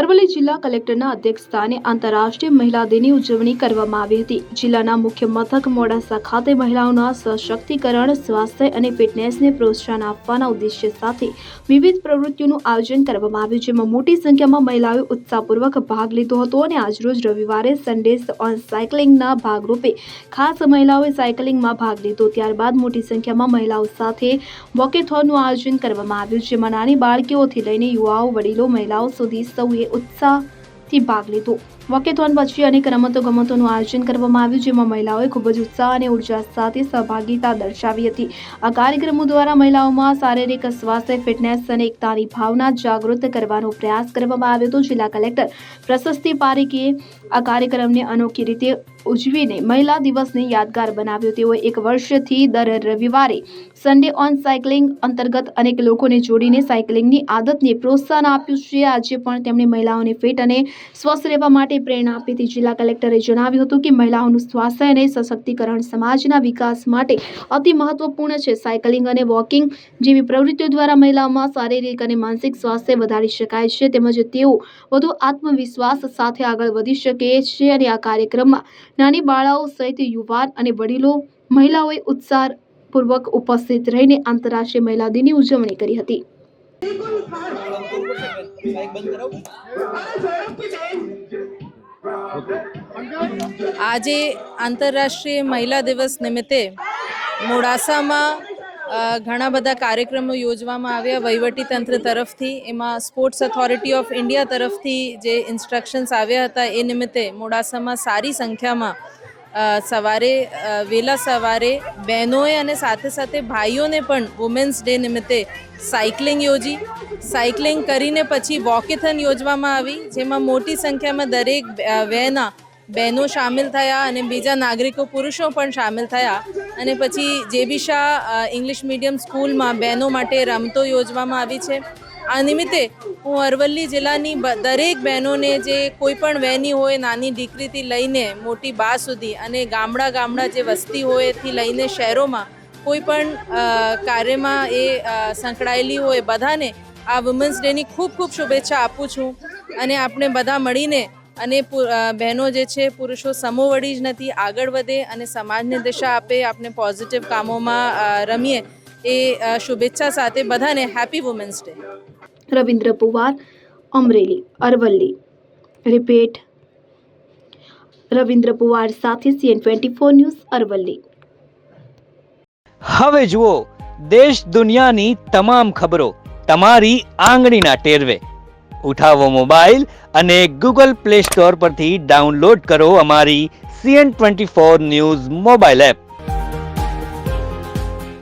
અરવલ્લી જિલ્લા કલેક્ટરના અધ્યક્ષસ્થાને આંતરરાષ્ટ્રીય મહિલા દિનની ઉજવણી કરવામાં આવી હતી। જિલ્લાના મુખ્ય મથક મોડાસા ખાતે મહિલાઓના સશક્તિકરણ, સ્વાસ્થ્ય અને ફિટનેસને પ્રોત્સાહન આપવાના ઉદ્દેશ્ય સાથે વિવિધ પ્રવૃત્તિઓનું આયોજન કરવામાં આવ્યું, જેમાં મોટી સંખ્યામાં મહિલાઓએ ઉત્સાહપૂર્વક ભાગ લીધો હતો અને આજરોજ રવિવારે સન્ડે ઓન સાયકલિંગના ભાગરૂપે ખાસ મહિલાઓએ સાયકલિંગમાં ભાગ લીધો। ત્યારબાદ મોટી સંખ્યામાં મહિલાઓ સાથે વોકેથોનનું આયોજન કરવામાં આવ્યું, જેમાં નાની બાળકીઓથી લઈને યુવાઓ, વડીલો, મહિલાઓ સુધી સૌએ ઉત્સાહથી ભાગ લીધો। વોકેથોન પછી અનેક રમતોનું આયોજન કરવામાં આવ્યું, જેમાં મહિલાઓએ ખૂબ જ ઉત્સાહ અને ઉર્જા સાથે સહભાગિતા દર્શાવી હતી। આ કાર્યક્રમો દ્વારા મહિલાઓમાં શારીરિક સ્વાસ્થ્ય, ફિટનેસ અને એકતાની ભાવના જાગૃત કરવાનો પ્રયાસ કરવામાં આવ્યો હતો। જિલ્લા કલેક્ટર પ્રશસ્તિ પારેખે આ કાર્યક્રમને અનોખી રીતે ઉજવીને મહિલા દિવસને યાદગાર બનાવ્યો। તેઓ એક વર્ષથી દર રવિવારે સન્ડે ઓન સાયકલિંગ અંતર્ગત અનેક લોકોને જોડીને સાયકલિંગની આદતને પ્રોત્સાહન આપ્યું છે। આજે પણ તેમણે મહિલાઓને ફિટ અને સ્વસ્થ રહેવા માટે પ્રેરણા આપી હતી। જિલ્લા કલેક્ટરે જણાવ્યું હતું કે મહિલાઓનું સ્વાસ્થ્ય અને સશક્તિકરણ સમાજના વિકાસ માટે અતિ મહત્વપૂર્ણ છે। સાયકલિંગ અને વોકિંગ જેવી પ્રવૃત્તિઓ દ્વારા મહિલાઓમાં શારીરિક અને માનસિક સ્વાસ્થ્ય વધારી શકાય છે, તેમજ તેઓ વધુ આત્મવિશ્વાસ સાથે આગળ વધી શકે છે। અને આ કાર્યક્રમમાં નાની બાળાઓ સહિત યુવાન અને વડીલો મહિલાઓએ ઉત્સાહપૂર્વક ઉપસ્થિત રહીને આંતરરાષ્ટ્રીય મહિલા દિનની ઉજવણી કરી હતી। આજે આંતરરાષ્ટ્રીય મહિલા દિવસ નિમિત્તે મોડાસામાં ઘણા બધા કાર્યક્રમો યોજવામાં આવ્યા વહીવટીતંત્ર તરફથી। એમાં સ્પોર્ટ્સ ઓથોરિટી ઓફ ઇન્ડિયા તરફથી જે ઇન્સ્ટ્રક્શન્સ આવ્યા હતા એ નિમિત્તે મોડાસામાં સારી સંખ્યામાં વહેલા સવારે બહેનોએ અને સાથે સાથે ભાઈઓને પણ વુમેન્સ ડે નિમિત્તે સાયકલિંગ યોજી। સાયકલિંગ કરીને પછી વોકેથોન યોજવામાં આવી, જેમાં મોટી સંખ્યામાં દરેક વયના બહેનો સામેલ થયા અને બીજા નાગરિકો, પુરુષો પણ સામેલ થયા। અને પછી જેબી શાહ ઇંગ્લિશ મીડિયમ સ્કૂલમાં બહેનો માટે રમતો યોજવામાં આવી છે। આ નિમિત્તે હું અરવલ્લી જિલ્લાની દરેક બહેનોને, જે કોઈ પણ વયની હોય, નાની દીકરીથી લઈને મોટી બા સુધી, અને ગામડા જે વસ્તી હોય એથી લઈને શહેરોમાં કોઈ પણ કાર્યમાં એ સંકળાયેલી હોય, બધાને આ વુમેન્સ ડેની ખૂબ ખૂબ શુભેચ્છા આપું છું। અને આપણે બધા મળીને અને બહેનો જે છે પુરુષો સમોવડી જ નથી, આગળ વધે અને સમાજને દિશા આપે, આપણે પોઝિટિવ કામોમાં રમીએ, એ શુભેચ્છા સાથે બધાને happy women's day. Ravindra Puwar, Amreli, Aravalli. Repeat, Ravindra Puwar સાથે CN24 ન્યૂઝ, અરવલ્લી। હવે જુઓ દેશ દુનિયાની તમામ ખબરો તમારી આંગળીના ટેરવે। ઉઠાવો મોબાઈલ અને Google Play Store પરથી ડાઉનલોડ કરો અમારી CN24 ન્યૂઝ મોબાઈલ એપ।